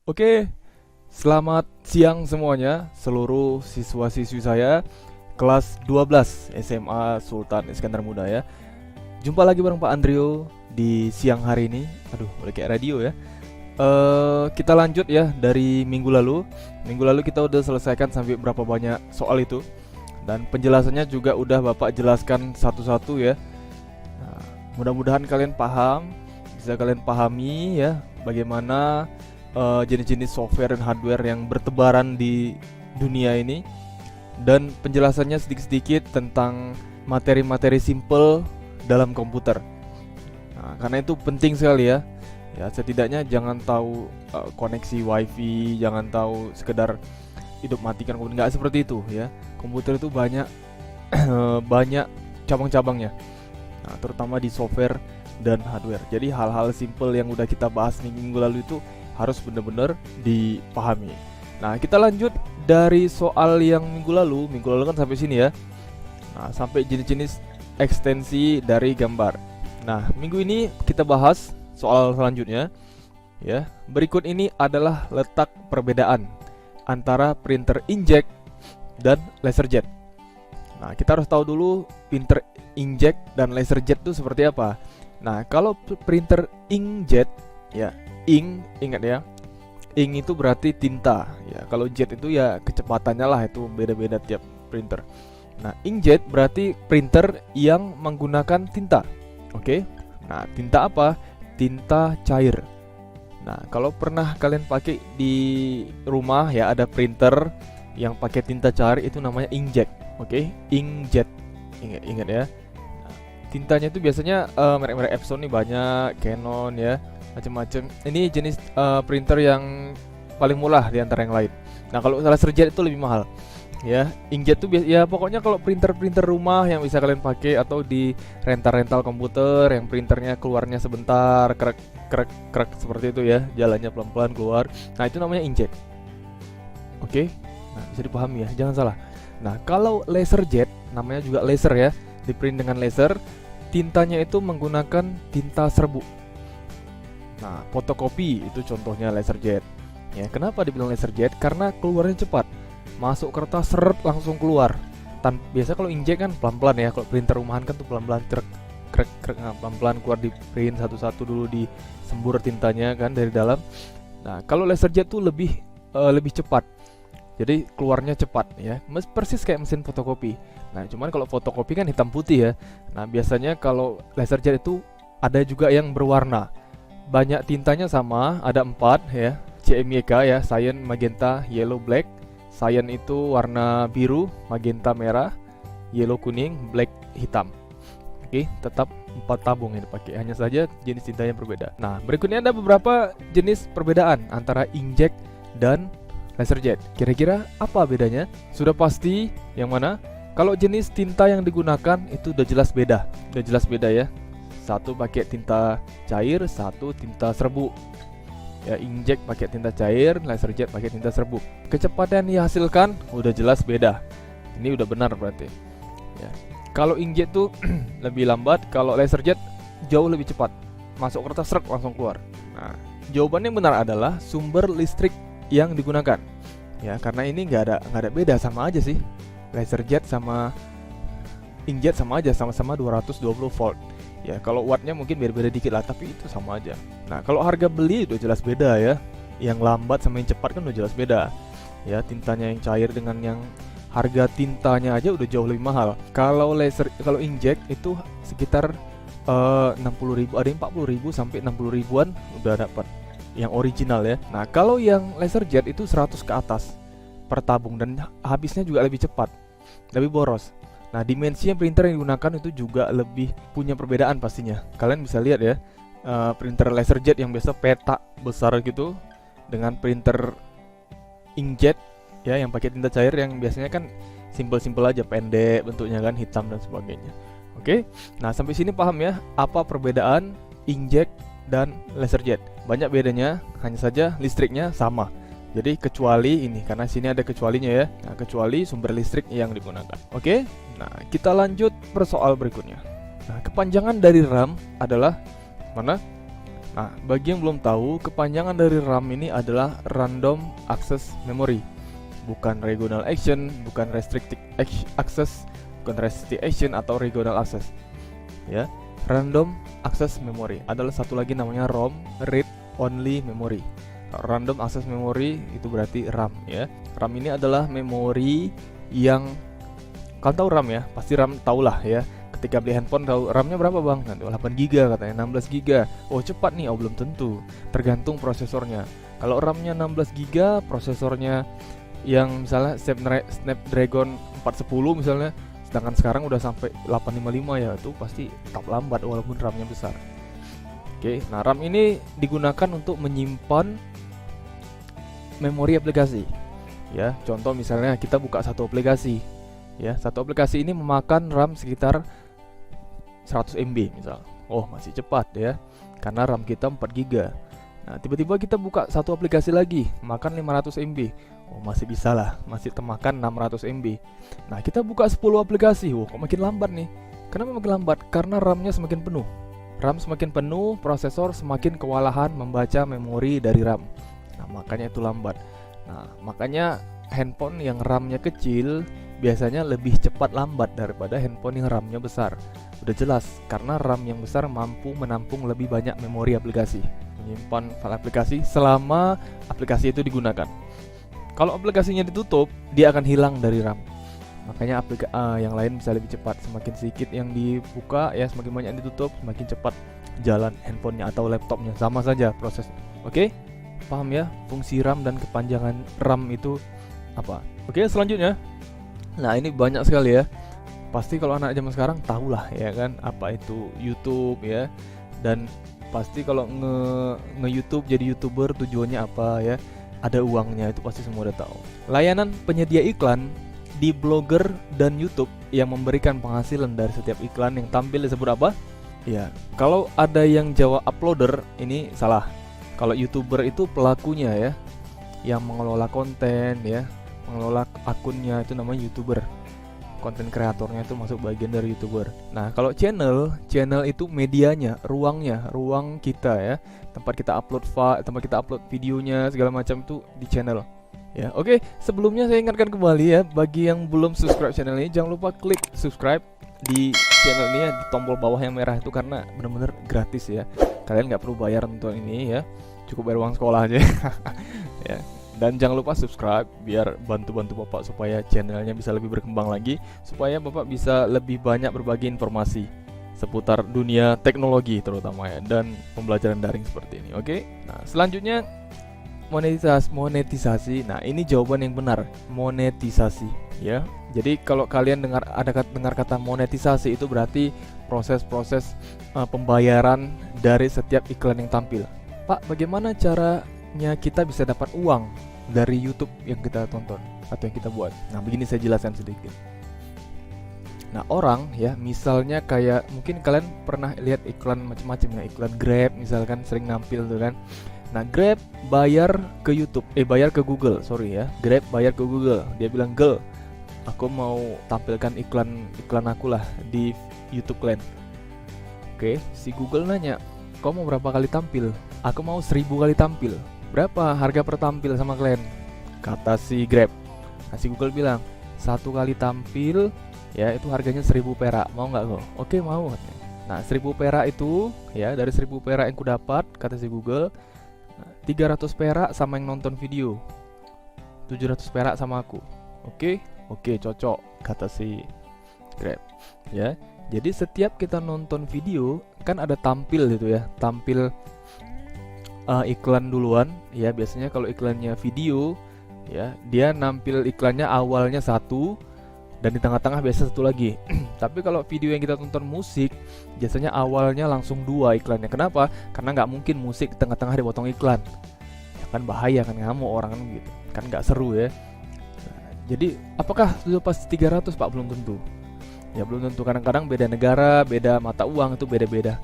Oke, selamat siang semuanya, seluruh siswa-siswi saya kelas 12 SMA Sultan Iskandar Muda ya. Jumpa lagi bareng Pak Andrio di siang hari ini. Aduh, boleh kayak radio ya. Kita lanjut ya dari minggu lalu. Minggu lalu kita udah selesaikan sampai berapa banyak soal itu. Dan penjelasannya juga udah Bapak jelaskan satu-satu ya. Nah, mudah-mudahan kalian paham, bisa kalian pahami ya bagaimana jenis-jenis software dan hardware yang bertebaran di dunia ini, dan penjelasannya sedikit-sedikit tentang materi-materi simple dalam komputer. Nah, karena itu penting sekali ya. Ya, setidaknya jangan tahu koneksi wifi, jangan tahu sekedar hidup matikan komputer, nggak seperti itu ya. Komputer itu banyak banyak cabang-cabangnya. Nah, terutama di software dan hardware. Jadi hal-hal simple yang udah kita bahas minggu lalu itu harus benar-benar dipahami. Nah, kita lanjut dari soal yang minggu lalu. Minggu lalu kan sampai sini ya. Nah, sampai jenis-jenis ekstensi dari gambar. Nah, minggu ini kita bahas soal selanjutnya ya. Berikut ini adalah letak perbedaan antara printer inkjet dan laserjet. Nah, kita harus tahu dulu printer inkjet dan laserjet itu seperti apa. Nah, kalau printer inkjet ya, ingat ya, ink itu berarti tinta ya. Kalau jet itu ya kecepatannya lah, itu beda-beda tiap printer. Nah, inkjet berarti printer yang menggunakan tinta. Oke. Nah, tinta apa? Tinta cair. Nah, kalau pernah kalian pakai di rumah ya, ada printer yang pakai tinta cair, itu namanya inkjet. Oke, inkjet. Ingat ya. Nah, tintanya itu biasanya merek-merek Epson nih banyak, Canon ya, macam-macam. Ini jenis printer yang paling murah di antara yang lain. Nah, kalau laserjet itu lebih mahal. Ya, inkjet tuh ya pokoknya kalau printer-printer rumah yang bisa kalian pakai, atau di rental-rental komputer yang printernya keluarnya sebentar, krek seperti itu ya, jalannya pelan-pelan keluar. Nah, itu namanya inkjet. Oke. Nah, bisa dipahami ya, jangan salah. Nah, kalau laserjet namanya juga laser ya, di print dengan laser, tintanya itu menggunakan tinta serbu. Nah, fotokopi itu contohnya laserjet. Ya, kenapa dibilang laserjet? Karena keluarnya cepat. Masuk kertas seret langsung keluar. Biasa kalau inkjet kan pelan-pelan ya. Kalau printer rumahan kan tuh pelan-pelan krek, nah, pelan-pelan keluar, di print satu-satu dulu, disembur tintanya kan dari dalam. Nah, kalau laserjet tuh lebih cepat. Jadi keluarnya cepat ya. Persis kayak mesin fotokopi. Nah, cuman kalau fotokopi kan hitam putih ya. Nah, biasanya kalau laserjet itu ada juga yang berwarna. Banyak tintanya sama, ada 4 ya, CMYK ya, cyan, magenta, yellow, black. Cyan itu warna biru, magenta merah, yellow kuning, black hitam. Oke, tetap 4 tabung yang dipakai, hanya saja jenis tintanya berbeda. Nah, berikutnya ada beberapa jenis perbedaan antara inkjet dan laserjet. Kira-kira apa bedanya? Sudah pasti yang mana? Kalau jenis tinta yang digunakan itu udah jelas beda. Udah jelas beda ya. Satu pakai tinta cair, satu tinta serbu. Ya, inkjet pakai tinta cair, laserjet pakai tinta serbu. Kecepatan yang dihasilkan udah jelas beda. Ini udah benar berarti. Ya. Kalau inkjet tuh lebih lambat, kalau laserjet jauh lebih cepat. Masuk kertas srek langsung keluar. Nah, jawaban yang benar adalah sumber listrik yang digunakan. Ya, karena ini nggak ada beda, sama aja sih. Laserjet sama inkjet sama aja, sama-sama 220 volt. Ya, kalau wattnya mungkin beda-beda dikit lah, tapi itu sama aja. Nah, kalau harga beli udah jelas beda ya. Yang lambat sama yang cepat kan udah jelas beda. Ya, tintanya yang cair dengan yang harga tintanya aja udah jauh lebih mahal. Kalau inkjet itu sekitar 60.000, ada yang 40.000 sampai 60.000-an udah dapat yang original ya. Nah, kalau yang laserjet itu 100 ke atas per tabung, dan habisnya juga lebih cepat, lebih boros. Nah, dimensi yang printer yang digunakan itu juga lebih punya perbedaan pastinya. Kalian bisa lihat ya, printer laserjet yang biasa peta besar gitu, dengan printer inkjet ya yang pakai tinta cair yang biasanya kan simpel-simpel aja, pendek bentuknya kan, hitam dan sebagainya. Oke. Nah, sampai sini paham ya apa perbedaan inkjet dan laserjet. Banyak bedanya, hanya saja listriknya sama. Jadi kecuali ini, karena sini ada kecualinya ya. Nah, kecuali sumber listrik yang digunakan. Oke. Nah, kita lanjut persoal berikutnya. Nah, kepanjangan dari RAM adalah mana? Nah, bagi yang belum tahu, kepanjangan dari RAM ini adalah Random Access Memory. Bukan Regional Action, bukan Restricted Access, bukan Restricted Action atau Regional Access. Ya, Random Access Memory adalah satu lagi namanya ROM, Read Only Memory. Random Access Memory itu berarti RAM ya. RAM ini adalah memori yang kalian tahu RAM ya, pasti RAM tahulah ya. Ketika beli handphone tahu RAM-nya berapa bang? Nanti 8 GB katanya, 16 GB. Oh cepat nih, oh belum tentu. Tergantung prosesornya. Kalau RAM-nya 16 GB, prosesornya yang misalnya Snapdragon 410 misalnya, sedangkan sekarang udah sampai 855 ya, itu pasti tetap lambat walaupun RAM-nya besar. Oke, nah RAM ini digunakan untuk menyimpan memori aplikasi. Ya, contoh misalnya kita buka satu aplikasi. Ya, satu aplikasi ini memakan RAM sekitar 100 MB misal. Oh, masih cepat ya. Karena RAM kita 4 GB. Nah, tiba-tiba kita buka satu aplikasi lagi, makan 500 MB. Oh, masih bisa lah, masih temakan 600 MB. Nah, kita buka 10 aplikasi. Oh, kok makin lambat nih? Kenapa makin lambat? Karena RAM-nya semakin penuh. RAM semakin penuh, prosesor semakin kewalahan membaca memori dari RAM. Nah, makanya itu lambat. Nah, makanya handphone yang RAM-nya kecil biasanya lebih cepat lambat daripada handphone yang RAM-nya besar. Udah jelas, karena RAM yang besar mampu menampung lebih banyak memori aplikasi, menyimpan file aplikasi selama aplikasi itu digunakan. Kalau aplikasinya ditutup, dia akan hilang dari RAM. Makanya yang lain bisa lebih cepat. Semakin sedikit yang dibuka ya, semakin banyak yang ditutup, semakin cepat jalan handphonenya atau laptopnya. Sama saja proses. Oke? Paham ya fungsi RAM dan kepanjangan RAM itu apa? Oke, selanjutnya. Nah, ini banyak sekali ya. Pasti kalau anak zaman sekarang tahulah ya kan apa itu YouTube ya. Dan pasti kalau nge-YouTube jadi YouTuber tujuannya apa ya? Ada uangnya, itu pasti semua udah tahu. Layanan penyedia iklan di blogger dan YouTube yang memberikan penghasilan dari setiap iklan yang tampil disebut apa? Ya, kalau ada yang jawab uploader, ini salah. Kalau YouTuber itu pelakunya ya, yang mengelola konten ya, mengelola akunnya, itu namanya YouTuber. Konten kreatornya itu masuk bagian dari YouTuber. Nah, kalau channel itu medianya, ruang kita ya, tempat kita upload file, tempat kita upload videonya segala macam itu di channel. Ya, oke. Sebelumnya saya ingatkan kembali ya, bagi yang belum subscribe channel ini, jangan lupa klik subscribe di channel ini ya, di tombol bawah yang merah itu, karena benar-benar gratis ya. Kalian nggak perlu bayar untuk ini ya, cukup bayar uang sekolah aja. Ya. Dan jangan lupa subscribe biar bantu-bantu Bapak supaya channelnya bisa lebih berkembang lagi, supaya Bapak bisa lebih banyak berbagi informasi seputar dunia teknologi terutama ya, dan pembelajaran daring seperti ini. Oke. Nah, selanjutnya monetisasi. Nah, ini jawaban yang benar, monetisasi ya. Jadi kalau kalian dengar kata monetisasi, itu berarti proses-proses pembayaran dari setiap iklan yang tampil. Pak, bagaimana caranya kita bisa dapat uang dari YouTube yang kita tonton atau yang kita buat? Nah, begini saya jelaskan sedikit. Nah, orang ya, misalnya kayak mungkin kalian pernah lihat iklan macam-macam ya, iklan Grab misalkan sering nampil tuh kan. Nah, Grab bayar ke YouTube, bayar ke Google, sorry ya. Grab bayar ke Google. Dia bilang, "Girl, aku mau tampilkan iklan aku lah di YouTube kalian." Oke, si Google nanya, "Kau mau berapa kali tampil?" "Aku mau 1000 kali tampil." "Berapa harga per tampil sama klien?" Kata si Grab. Nah, si Google bilang, 1 kali tampil ya itu harganya 1000 perak. Mau nggak kau? "Oke, mau." Nah, 1000 perak itu ya, dari 1000 perak yang ku dapat, kata si Google, 300 perak sama yang nonton video, 700 perak sama aku. Oke, cocok, kata si Grab ya. Jadi setiap kita nonton video kan ada tampil gitu ya, tampil iklan duluan ya. Biasanya kalau iklannya video ya, dia nampil iklannya awalnya satu dan di tengah-tengah biasa satu lagi. Tapi kalau video yang kita tonton musik, biasanya awalnya langsung 2 iklannya. Kenapa? Karena nggak mungkin musik di tengah-tengah dipotong iklan. Ya kan bahaya kan, ngamuk orang kan gitu. Kan nggak seru ya. Nah, jadi apakah sudah pasti 300 Pak? Belum tentu. Ya belum tentu, kadang-kadang beda negara, beda mata uang itu beda-beda.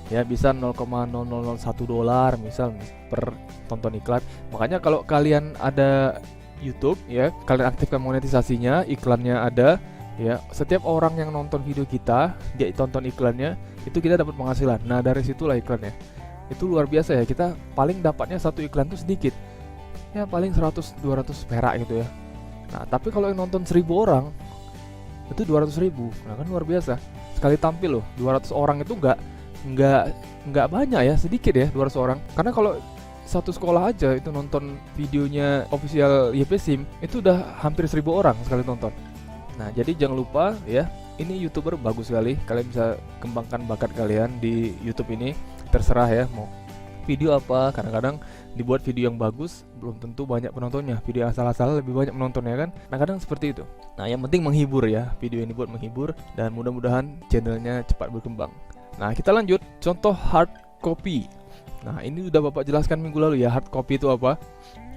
Ya bisa 0,0001 dolar misal per tonton iklan. Makanya kalau kalian ada YouTube ya, kalian aktifkan monetisasinya, iklannya ada ya. Setiap orang yang nonton video kita, dia tonton iklannya, itu kita dapat penghasilan. Nah, dari situlah iklannya. itu luar biasa ya. Kita paling dapatnya satu iklan tuh sedikit, ya paling 100-200 perak gitu ya. Nah tapi kalau yang nonton 1000 orang itu 200.000, nah kan luar biasa. Sekali tampil loh 200 orang itu nggak banyak ya, sedikit ya 200 orang. Karena kalau satu sekolah aja itu nonton videonya official YPSIM itu udah hampir 1000 orang sekali nonton. Nah jadi jangan lupa ya, ini YouTuber bagus sekali, kalian bisa kembangkan bakat kalian di YouTube ini. Terserah ya mau video apa, kadang-kadang dibuat video yang bagus belum tentu banyak penontonnya, video asal-asalan lebih banyak penontonnya kan. Nah kadang seperti itu. Nah yang penting menghibur ya, video ini buat menghibur dan mudah-mudahan channelnya cepat berkembang. Nah kita lanjut, contoh hard copy. Nah ini udah Bapak jelaskan minggu lalu ya, hard copy itu apa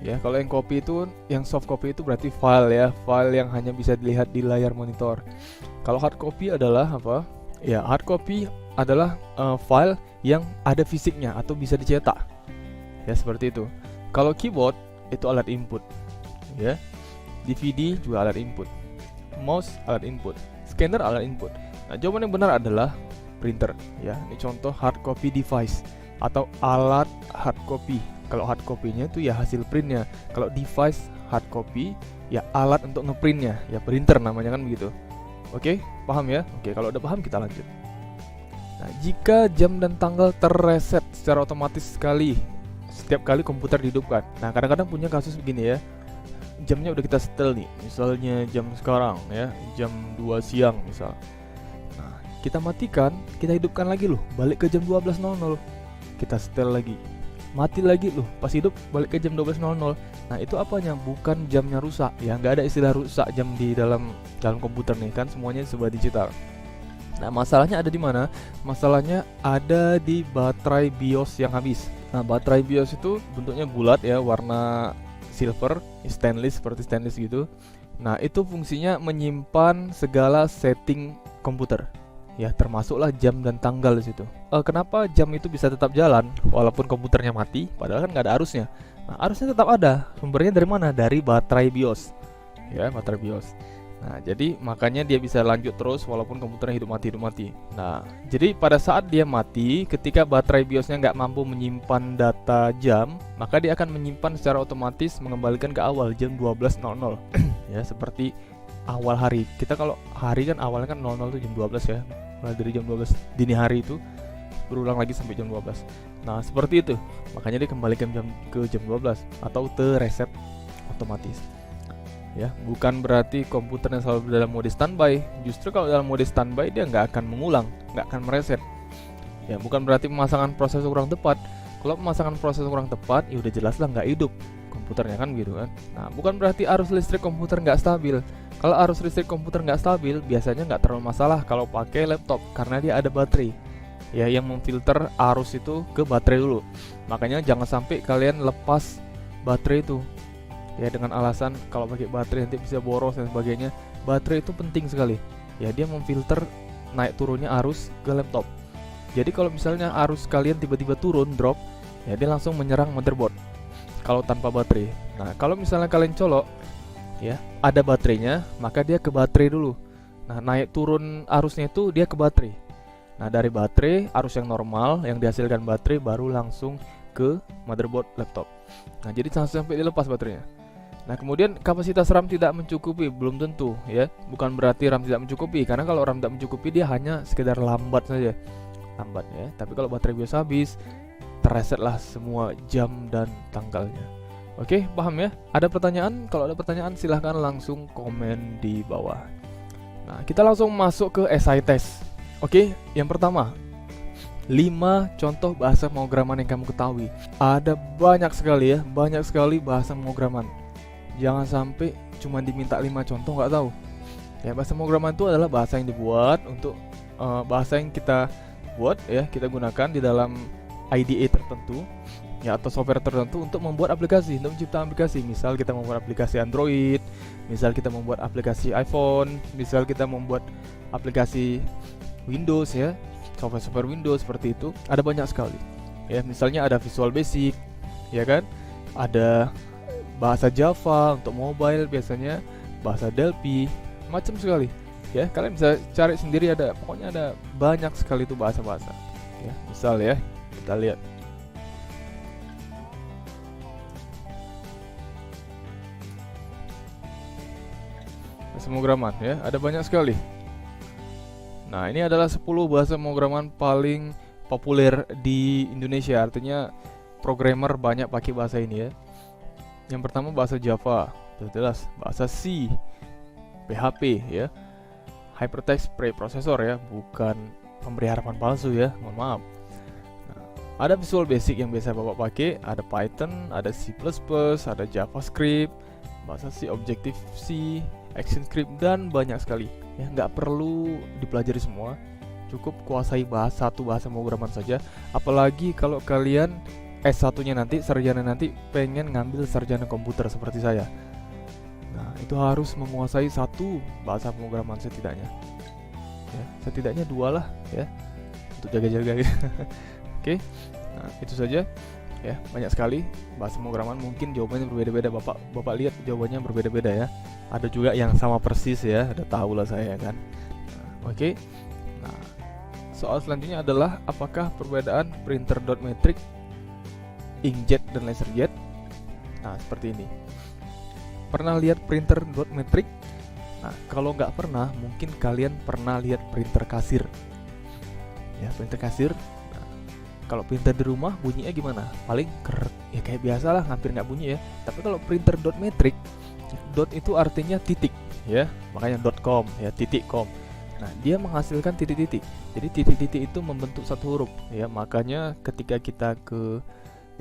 ya. Kalau yang copy itu, yang soft copy itu berarti file ya, file yang hanya bisa dilihat di layar monitor. Kalau hard copy adalah apa ya, hard copy adalah file yang ada fisiknya atau bisa dicetak ya, seperti itu. Kalau keyboard itu alat input ya, DVD juga alat input, mouse alat input, scanner alat input. Nah jawaban yang benar adalah printer ya. Ini contoh hard copy device atau alat hard copy. Kalau hard copy-nya itu ya hasil printnya, kalau device hard copy ya alat untuk ngeprintnya ya, printer namanya kan begitu. Oke, paham ya? Oke, kalau udah paham kita lanjut. Nah, jika jam dan tanggal terreset secara otomatis setiap kali komputer dihidupkan. Nah, kadang-kadang punya kasus begini ya. Jamnya udah kita setel nih, misalnya jam sekarang ya, jam 2 siang misal. Nah, kita matikan, kita hidupkan lagi loh, balik ke jam 12.00. Kita setel lagi, mati lagi loh, pas hidup balik ke jam 12.00. Nah, itu apanya? Bukan jamnya rusak ya, nggak ada istilah rusak jam di dalam komputer nih kan, semuanya serba digital. Nah, masalahnya ada di mana? Masalahnya ada di baterai BIOS yang habis. Nah, baterai BIOS itu bentuknya bulat ya, warna silver, stainless, seperti stainless gitu. Nah, itu fungsinya menyimpan segala setting komputer. Ya, termasuklah jam dan tanggal di situ. Kenapa jam itu bisa tetap jalan walaupun komputernya mati? Padahal kan nggak ada arusnya. Nah, arusnya tetap ada. Sumbernya dari mana? Dari baterai BIOS. Ya, baterai BIOS. Nah, jadi makanya dia bisa lanjut terus walaupun komputernya hidup mati. Nah, jadi pada saat dia mati, ketika baterai BIOSnya nggak mampu menyimpan data jam, maka dia akan menyimpan secara otomatis mengembalikan ke awal jam 12.00. Ya, seperti awal hari. Kita kalau hari kan awalnya kan 00 itu jam 12 ya. Mulai dari jam 12 dini hari itu berulang lagi sampai jam 12. Nah, seperti itu. Makanya dia kembalikan ke jam 12 atau reset otomatis. Ya, bukan berarti komputernya selalu dalam mode standby. Justru kalau dalam mode standby dia nggak akan mengulang, nggak akan mereset. Ya, bukan berarti pemasangan prosesor kurang tepat. Kalau pemasangan prosesor kurang tepat, ya udah jelas lah nggak hidup komputernya kan gitu kan. Nah, bukan berarti arus listrik komputer nggak stabil. Kalau arus listrik komputer nggak stabil, biasanya nggak terlalu masalah kalau pakai laptop karena dia ada baterai. Ya, yang memfilter arus itu ke baterai dulu. Makanya jangan sampai kalian lepas baterai itu. Ya, dengan alasan kalau pakai baterai nanti bisa boros dan sebagainya. Baterai itu penting sekali. Ya, dia memfilter naik turunnya arus ke laptop. Jadi kalau misalnya arus kalian tiba-tiba turun, drop, ya dia langsung menyerang motherboard kalau tanpa baterai. Nah, kalau misalnya kalian colok, ya ada baterainya, maka dia ke baterai dulu. Nah, naik turun arusnya itu dia ke baterai. Nah, dari baterai arus yang normal yang dihasilkan baterai baru langsung ke motherboard laptop. Nah, jadi jangan sampai dilepas baterainya. Nah, kemudian kapasitas RAM tidak mencukupi, belum tentu ya. Bukan berarti RAM tidak mencukupi, karena kalau RAM tidak mencukupi dia hanya sekedar lambat saja. Lambat ya. Tapi kalau baterai biasa habis, terresetlah semua jam dan tanggalnya. Oke, paham ya? Ada pertanyaan? Kalau ada pertanyaan silahkan langsung komen di bawah. Nah, kita langsung masuk ke SI test. Oke, yang pertama 5 contoh bahasa pemrograman yang kamu ketahui. Ada banyak sekali ya, banyak sekali bahasa pemrograman. Jangan sampai cuma diminta 5 contoh nggak tahu. Ya, bahasa pemrograman itu adalah bahasa yang dibuat untuk bahasa yang kita buat ya, kita gunakan di dalam IDE tertentu ya, atau software tertentu untuk membuat aplikasi, untuk menciptakan aplikasi. Misal kita membuat aplikasi Android, misal kita membuat aplikasi iPhone, misal kita membuat aplikasi Windows ya, software Windows seperti itu. Ada banyak sekali. Ya, misalnya ada Visual Basic, ya kan? Ada bahasa Java untuk mobile biasanya, bahasa Delphi, macam sekali. Ya, kalian bisa cari sendiri, ada pokoknya ada banyak sekali itu bahasa-bahasa. Ya, misal ya, kita lihat pemrograman ya, ada banyak sekali. Nah, ini adalah 10 bahasa pemrograman paling populer di Indonesia, artinya programmer banyak pakai bahasa ini ya. Yang pertama bahasa Java, sudah jelas. Bahasa C, PHP ya. Hypertext Preprocessor ya, bukan pemberi harapan palsu ya, mohon maaf. Nah, ada Visual Basic yang biasa Bapak pakai, ada Python, ada C++, ada JavaScript, bahasa C, Objective-C, ActionScript, dan banyak sekali ya. Nggak perlu dipelajari semua, cukup kuasai satu bahasa pemrograman saja. Apalagi kalau kalian S1-nya nanti, sarjana nanti pengen ngambil sarjana komputer seperti saya. Nah, itu harus menguasai satu bahasa pemrograman setidaknya ya, setidaknya 2 lah ya, untuk jaga-jaga gitu. Oke, nah itu saja ya, banyak sekali bahasa pemrograman. Mungkin jawabannya berbeda-beda, Bapak lihat jawabannya berbeda-beda ya. Ada juga yang sama persis ya, udah tahu lah saya kan. Nah, oke. Nah, soal selanjutnya adalah apakah perbedaan printer dot matrix, inkjet dan laserjet? Nah, seperti ini. Pernah lihat printer dot matrix? Nah, kalau nggak pernah, mungkin kalian pernah lihat printer kasir. Ya, printer kasir. Nah, kalau printer di rumah bunyinya gimana? Paling ya kayak biasa lah, hampir nggak bunyi ya. Tapi kalau printer dot matrix, dot itu artinya titik ya, makanya .com ya, .com. Nah, dia menghasilkan titik-titik. Jadi titik-titik itu membentuk satu huruf ya, makanya ketika kita ke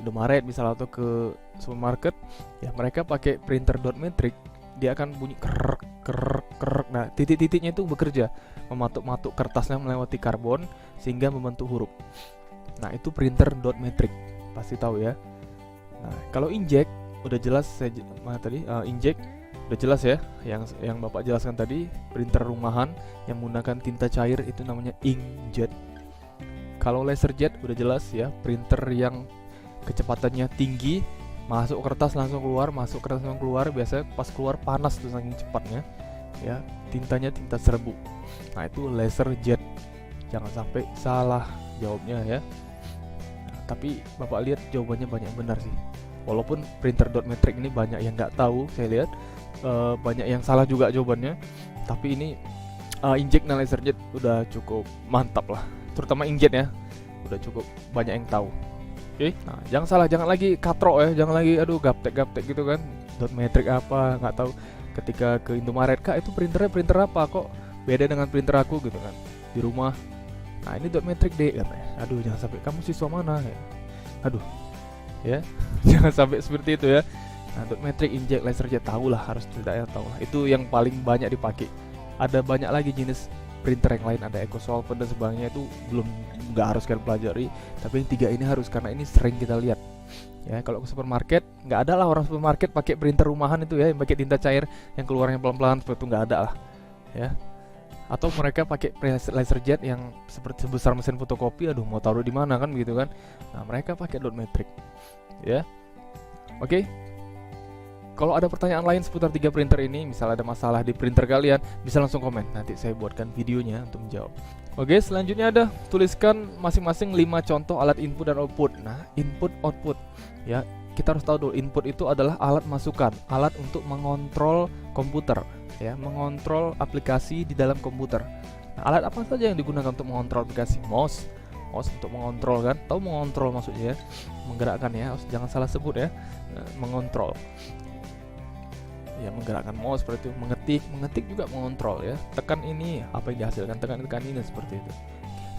Indomaret misalnya atau ke supermarket ya, mereka pakai printer dot matrix, dia akan bunyi kerek kerek kerek. Nah, titik-titiknya itu bekerja mematuk-matuk kertasnya melewati karbon sehingga membentuk huruf. Nah, itu printer dot matrix, pasti tahu ya. Nah, kalau inkjet udah jelas, inkjet udah jelas ya, yang Bapak jelaskan tadi, printer rumahan yang menggunakan tinta cair itu namanya inkjet. Kalau laserjet udah jelas ya, printer yang kecepatannya tinggi, masuk kertas langsung keluar, masuk kertas langsung keluar, biasanya pas keluar panas tuh saking cepatnya ya, tintanya tinta serbuk. Nah, itu laserjet, jangan sampai salah jawabnya ya. Nah, tapi Bapak lihat jawabannya banyak benar sih. Walaupun printer dot matrix ini banyak yang nggak tahu, saya lihat banyak yang salah juga jawabannya. Tapi ini inkjet dan laserjet udah cukup mantap lah, terutama inkjet ya, udah cukup banyak yang tahu. Oke, nah jangan salah, jangan lagi katrok ya, jangan lagi aduh gaptek gitu kan, dot matrix apa nggak tahu. Ketika ke Indomaret, Kak itu printernya printer apa, kok beda dengan printer aku gitu kan di rumah. Nah, ini dot matrix deh katanya. Aduh, jangan sampai kamu siswa mana ya. Aduh ya, jangan sampai seperti itu ya. Nah, dot matrix, inkjet, laserjet tahulah, harus tidak ya, tahulah. Itu yang paling banyak dipakai. Ada banyak lagi jenis printer yang lain, ada EcoSolver dan sebagainya, itu belum, nggak harus kalian pelajari. Tapi yang 3 ini harus, karena ini sering kita lihat. Ya, kalau ke supermarket nggak ada lah orang supermarket pakai printer rumahan itu ya, yang pakai tinta cair yang keluarnya pelan-pelan seperti itu, nggak ada lah. Ya. Atau mereka pakai laserjet yang seperti sebesar mesin fotokopi, aduh mau taruh di mana kan begitu kan. Nah, mereka pakai dot matrix. Ya. Oke. Kalau ada pertanyaan lain seputar 3 printer ini, misal ada masalah di printer kalian, bisa langsung komen. Nanti saya buatkan videonya untuk menjawab. Oke, selanjutnya ada tuliskan masing-masing 5 contoh alat input dan output. Nah, input output ya, kita harus tahu dulu input itu adalah alat masukan, alat untuk mengontrol komputer ya, mengontrol aplikasi di dalam komputer. Nah, alat apa saja yang digunakan untuk mengontrol aplikasi? Mouse untuk mengontrol kan, tahu mengontrol maksudnya ya, menggerakkan ya, jangan salah sebut ya. Mengontrol ya, menggerakkan mouse seperti itu. Mengetik juga mengontrol ya, tekan ini apa yang dihasilkan, tekan ini seperti itu.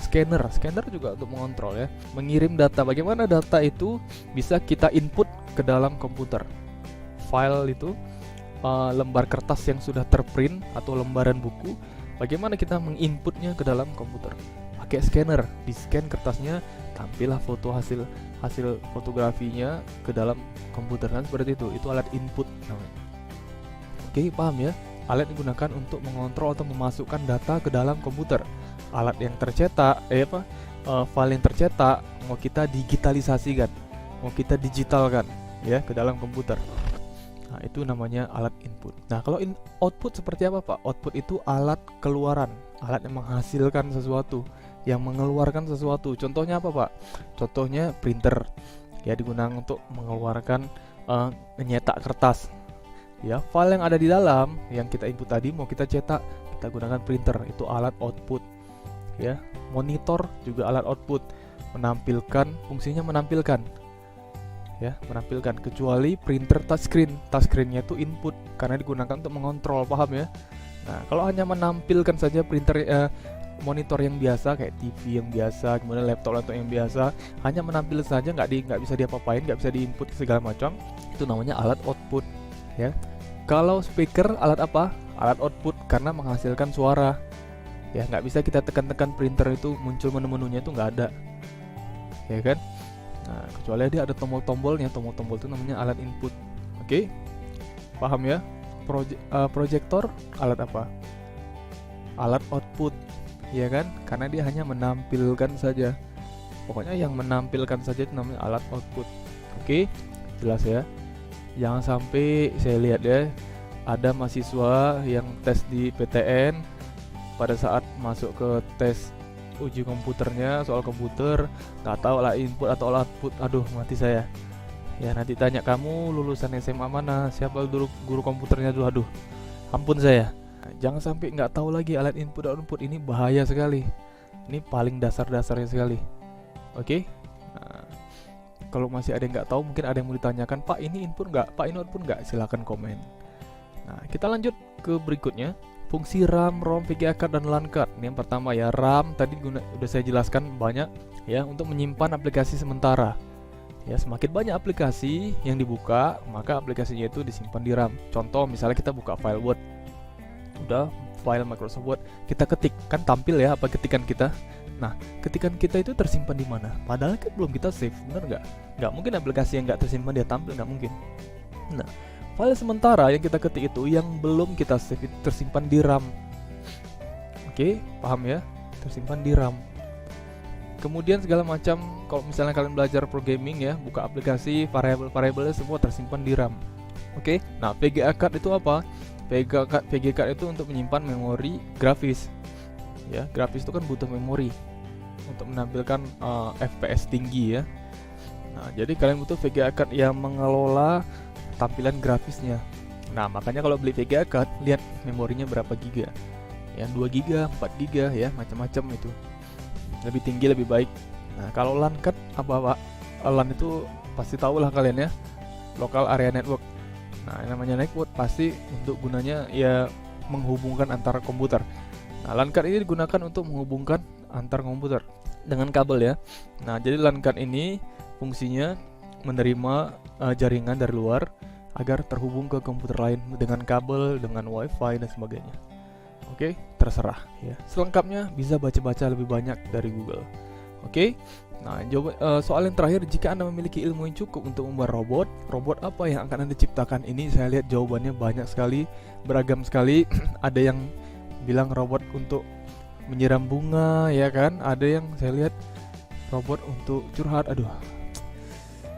Scanner juga untuk mengontrol ya, mengirim data. Bagaimana data itu bisa kita input ke dalam komputer? File itu lembar kertas yang sudah terprint atau lembaran buku, bagaimana kita menginputnya ke dalam komputer? Pakai scanner, di scan kertasnya, tampillah foto hasil fotografinya ke dalam komputer kan, seperti itu. Itu alat input namanya. Oke, paham ya? Alat digunakan untuk mengontrol atau memasukkan data ke dalam komputer. Alat yang tercetak, file yang tercetak mau kita digitalisasikan, mau kita digitalkan ya ke dalam komputer. Nah, itu namanya alat input. Nah, kalau output seperti apa, Pak? Output itu alat keluaran, alat yang menghasilkan sesuatu, yang mengeluarkan sesuatu. Contohnya apa, Pak? Contohnya printer ya, digunakan untuk mengeluarkan menyetak kertas. Ya, file yang ada di dalam yang kita input tadi mau kita cetak, kita gunakan printer, itu alat output. Ya, monitor juga alat output, menampilkan, fungsinya menampilkan. Ya, menampilkan, kecuali printer touchscreen. Touchscreen-nya itu input karena digunakan untuk mengontrol, paham ya? Nah, kalau hanya menampilkan saja printer monitor yang biasa kayak TV yang biasa, kemudian laptop yang biasa, hanya menampilkan saja, nggak bisa diapa-apain, nggak bisa diinput segala macam, itu namanya alat output. Ya, kalau speaker alat apa? Alat output karena menghasilkan suara. Ya, nggak bisa kita tekan-tekan printer itu muncul menu-menunya, itu nggak ada, ya kan? Nah, kecuali dia ada tombol-tombolnya. Tombol-tombol itu namanya alat input. Oke, paham ya? Proyektor alat apa? Alat output, ya kan? Karena dia hanya menampilkan saja. Pokoknya yang menampilkan saja itu namanya alat output. Oke, jelas ya? Jangan sampai saya lihat ya, ada mahasiswa yang tes di PTN, pada saat masuk ke tes uji komputernya, soal komputer, nggak tahu lah input atau output. Aduh, mati saya. Ya, nanti tanya, kamu lulusan SMA mana, siapa dulu guru komputernya dulu. Aduh, ampun saya. Jangan sampai nggak tahu lagi alat input dan output, ini bahaya sekali. Ini paling dasar-dasarnya sekali. Oke? Nah, kalau masih ada yang nggak tahu, mungkin ada yang mau ditanyakan, Pak ini input nggak, Pak ini output nggak, silahkan komen. Nah, kita lanjut ke berikutnya. Fungsi RAM, ROM, VGA card, dan LAN card. Ini yang pertama ya, RAM tadi udah saya jelaskan banyak ya, untuk menyimpan aplikasi sementara. Ya, semakin banyak aplikasi yang dibuka, maka aplikasinya itu disimpan di RAM. Contoh misalnya kita buka file Word. Udah file Microsoft Word, kita ketik, kan tampil ya apa ketikan kita. Nah, ketikan kita itu tersimpan di mana? Padahal kan belum kita save, bener nggak? Nggak mungkin aplikasi yang nggak tersimpan dia tampil, nggak mungkin. Nah, file sementara yang kita ketik itu yang belum kita save itu tersimpan di RAM. Oke, paham ya? Tersimpan di RAM. Kemudian segala macam, kalau misalnya kalian belajar programming ya, buka aplikasi, variabel-variabelnya semua tersimpan di RAM. Oke, nah VGA card itu apa? VGA card itu untuk menyimpan memori grafis. Ya, grafis itu kan butuh memori untuk menampilkan FPS tinggi ya. Nah, jadi kalian butuh VGA card yang mengelola tampilan grafisnya. Nah, makanya kalau beli VGA card, lihat memorinya berapa giga. Ya, 2 giga, 4 giga ya, macam-macam itu. Lebih tinggi lebih baik. Nah, kalau LAN card apa Pak? LAN itu pasti tahu lah kalian ya. Local Area Network. Nah, yang namanya network pasti untuk gunanya ya menghubungkan antar komputer. Nah, LAN card ini digunakan untuk menghubungkan antar komputer dengan kabel ya. Nah, jadi LAN card ini fungsinya menerima jaringan dari luar agar terhubung ke komputer lain dengan kabel, dengan wifi dan sebagainya. Oke, terserah ya. Selengkapnya bisa baca-baca lebih banyak dari Google. Oke. Nah, soal yang terakhir, jika Anda memiliki ilmu yang cukup untuk membuat robot apa yang akan Anda ciptakan? Ini saya lihat jawabannya banyak sekali, beragam sekali. Ada yang bilang robot untuk menyiram bunga, ya kan? Ada yang saya lihat robot untuk curhat. Aduh,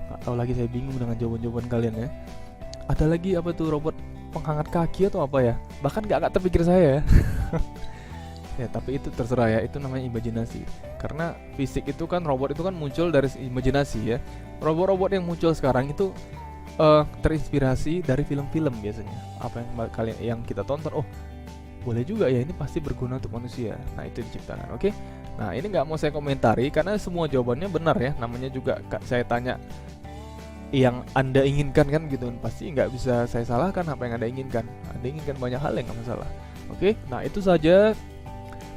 nggak tahu lagi, saya bingung dengan jawaban-jawaban kalian ya. Ada lagi apa tuh, robot penghangat kaki atau apa ya? Bahkan nggak terpikir saya ya. Ya, tapi itu terserah ya, itu namanya imajinasi. Karena fisik itu kan, robot itu kan muncul dari imajinasi ya. Robot-robot yang muncul sekarang itu terinspirasi dari film-film biasanya. Apa yang kita tonton, oh boleh juga ya, ini pasti berguna untuk manusia. Nah, itu diciptakan. Oke. Nah, ini nggak mau saya komentari karena semua jawabannya benar ya. Namanya juga saya tanya yang Anda inginkan kan gitu, pasti nggak bisa saya salahkan apa yang Anda inginkan. Anda inginkan banyak hal yang nggak masalah. Oke. Nah, itu saja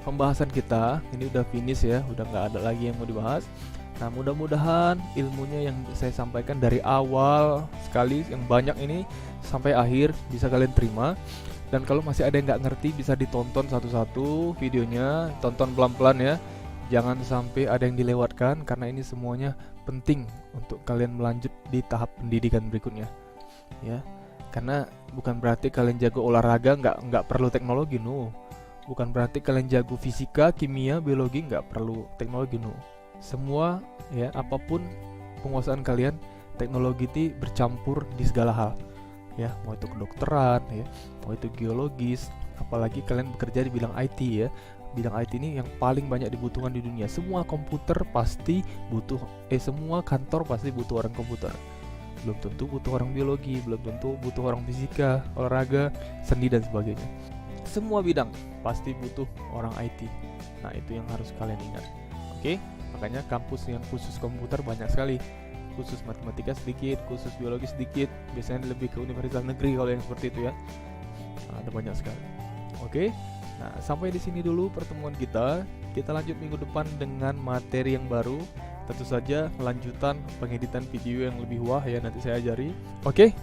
pembahasan kita. Ini udah finish ya, udah nggak ada lagi yang mau dibahas. Nah, mudah-mudahan ilmunya yang saya sampaikan dari awal sekali yang banyak ini sampai akhir bisa kalian terima. Dan kalau masih ada yang nggak ngerti, bisa ditonton satu-satu videonya, tonton pelan-pelan ya. Jangan sampai ada yang dilewatkan karena ini semuanya penting untuk kalian melanjut di tahap pendidikan berikutnya. Ya, karena bukan berarti kalian jago olahraga nggak perlu teknologi, no. Bukan berarti kalian jago fisika, kimia, biologi nggak perlu teknologi, no. Semua ya, apapun penguasaan kalian, teknologi itu bercampur di segala hal. Ya, mau itu kedokteran ya, mau itu geologis, apalagi kalian bekerja di bidang IT ya. Bidang IT ini yang paling banyak dibutuhkan di dunia. Semua komputer pasti butuh semua kantor pasti butuh orang komputer. belum tentu butuh orang biologi, belum tentu butuh orang fisika, olahraga, seni dan sebagainya. Semua bidang pasti butuh orang IT. Nah, itu yang harus kalian ingat. Oke, makanya kampus yang khusus komputer banyak sekali. Khusus matematika sedikit, khusus biologi sedikit. Biasanya lebih ke universitas negeri kalau yang seperti itu ya. Nah, ada banyak sekali. Oke. Nah, sampai di sini dulu pertemuan kita. Kita lanjut minggu depan dengan materi yang baru. Tentu saja lanjutan pengeditan video yang lebih wah ya, nanti saya ajari. Oke.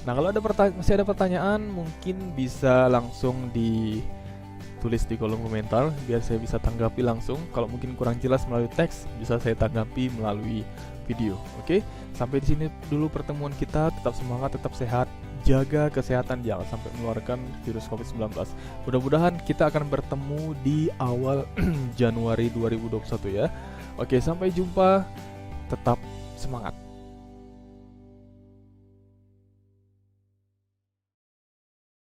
Nah, kalau masih ada pertanyaan, mungkin bisa langsung ditulis di kolom komentar biar saya bisa tanggapi langsung. Kalau mungkin kurang jelas melalui teks, bisa saya tanggapi melalui video. Oke. Sampai di sini dulu pertemuan kita. Tetap semangat, tetap sehat. Jaga kesehatan, jangan sampai mengeluarkan virus COVID-19. Mudah-mudahan kita akan bertemu di awal Januari 2021 ya. Oke, sampai jumpa. Tetap semangat.